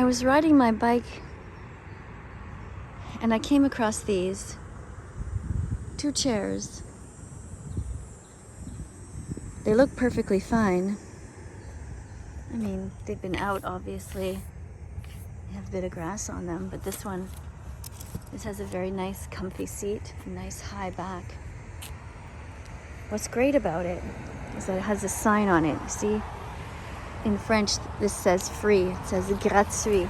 was riding my bike and I came across these 2 chairs. They look perfectly fine. I mean, they've been out, obviously. They have a bit of grass on them, but this has a very nice comfy seat, a nice high back. What's great about it is that it has a sign on it. See, in French, this says free. It says gratuit.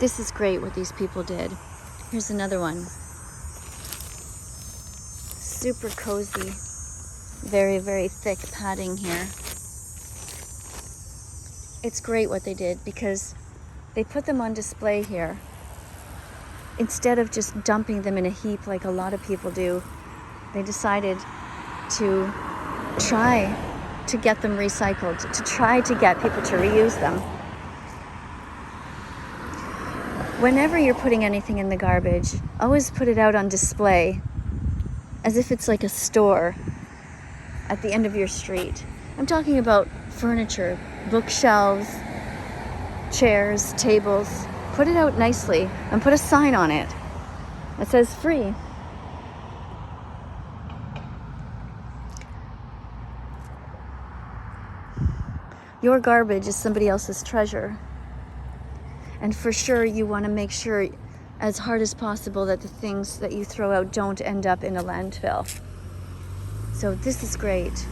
This is great what these people did. Here's another one. Super cozy. Very, very thick padding here. It's great what they did because they put them on display here. Instead of just dumping them in a heap like a lot of people do, they decided to try to get them recycled, to try to get people to reuse them. Whenever you're putting anything in the garbage, always put it out on display as if it's like a store at the end of your street. I'm talking about furniture, bookshelves, chairs, tables. Put it out nicely and put a sign on it that says free. Your garbage is somebody else's treasure. And for sure, you want to make sure as hard as possible that the things that you throw out don't end up in a landfill. So this is great.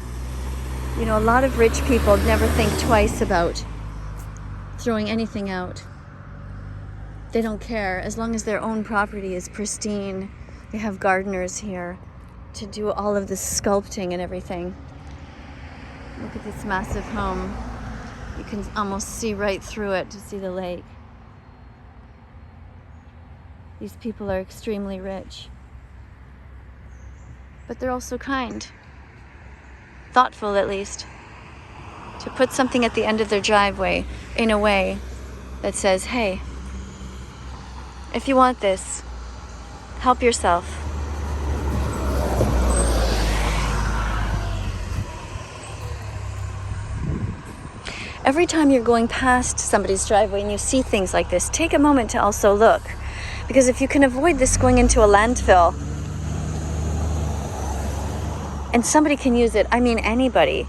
You know, a lot of rich people never think twice about throwing anything out. They don't care. As long as their own property is pristine, they have gardeners here to do all of this sculpting and everything. Look at this massive home. You can almost see right through it to see the lake. These people are extremely rich. But they're also kind. Thoughtful, at least. To put something at the end of their driveway in a way that says, hey, if you want this, help yourself. Every time you're going past somebody's driveway and you see things like this, take a moment to also look. Because if you can avoid this going into a landfill, and somebody can use it, I mean anybody,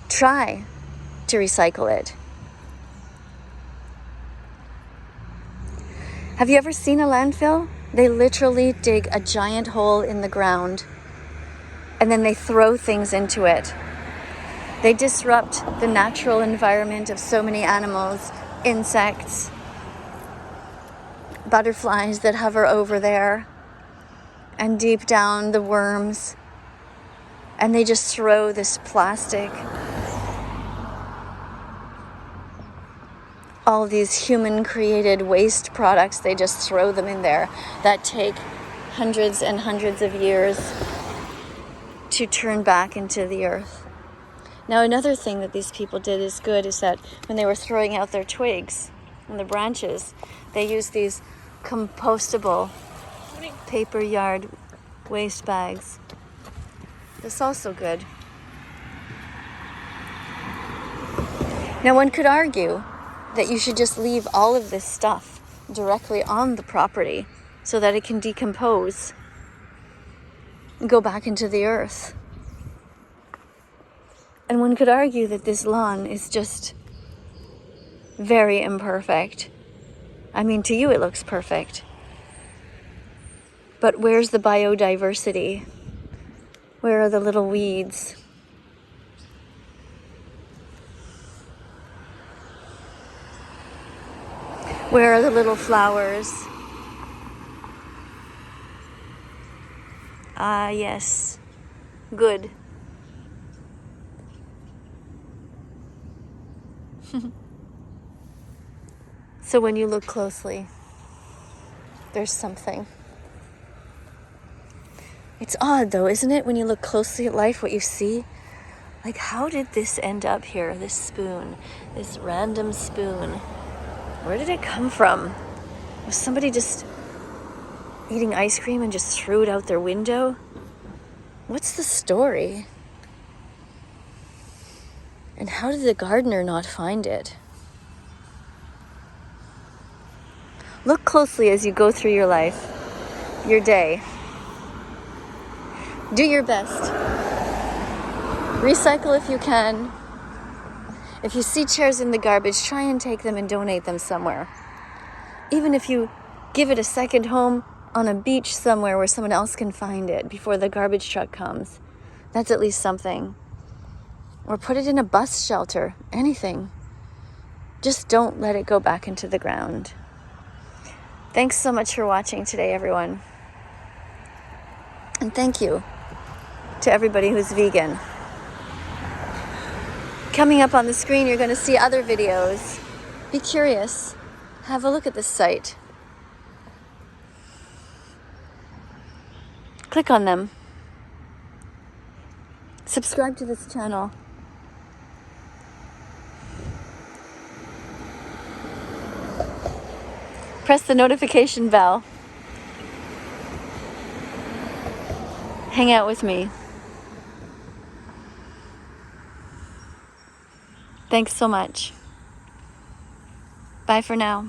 try to recycle it. Have you ever seen a landfill? They literally dig a giant hole in the ground and then they throw things into it. They disrupt the natural environment of so many animals, insects, butterflies that hover over there, and deep down the worms. And they just throw this plastic, all these human-created waste products, they just throw them in there that take hundreds and hundreds of years to turn back into the earth. Now, another thing that these people did is good is that when they were throwing out their twigs and the branches, they used these compostable paper yard waste bags. That's also good. Now, one could argue that you should just leave all of this stuff directly on the property so that it can decompose and go back into the earth. And one could argue that this lawn is just very imperfect. I mean, to you it looks perfect. But where's the biodiversity? Where are the little weeds? Where are the little flowers? Ah, yes. Good. So when you look closely, there's something. It's odd though, isn't it? When you look closely at life, what you see? Like, how did this end up here? This spoon, this random spoon. Where did it come from? Was somebody just eating ice cream and just threw it out their window? What's the story? And how did the gardener not find it? Look closely as you go through your life, your day. Do your best. Recycle if you can. If you see chairs in the garbage, try and take them and donate them somewhere. Even if you give it a second home on a beach somewhere where someone else can find it before the garbage truck comes, that's at least something. Or put it in a bus shelter, anything. Just don't let it go back into the ground. Thanks so much for watching today, everyone. And thank you to everybody who's vegan. Coming up on the screen, you're going to see other videos. Be curious. Have a look at this site. Click on them. Subscribe to this channel. Press the notification bell. Hang out with me. Thanks so much. Bye for now.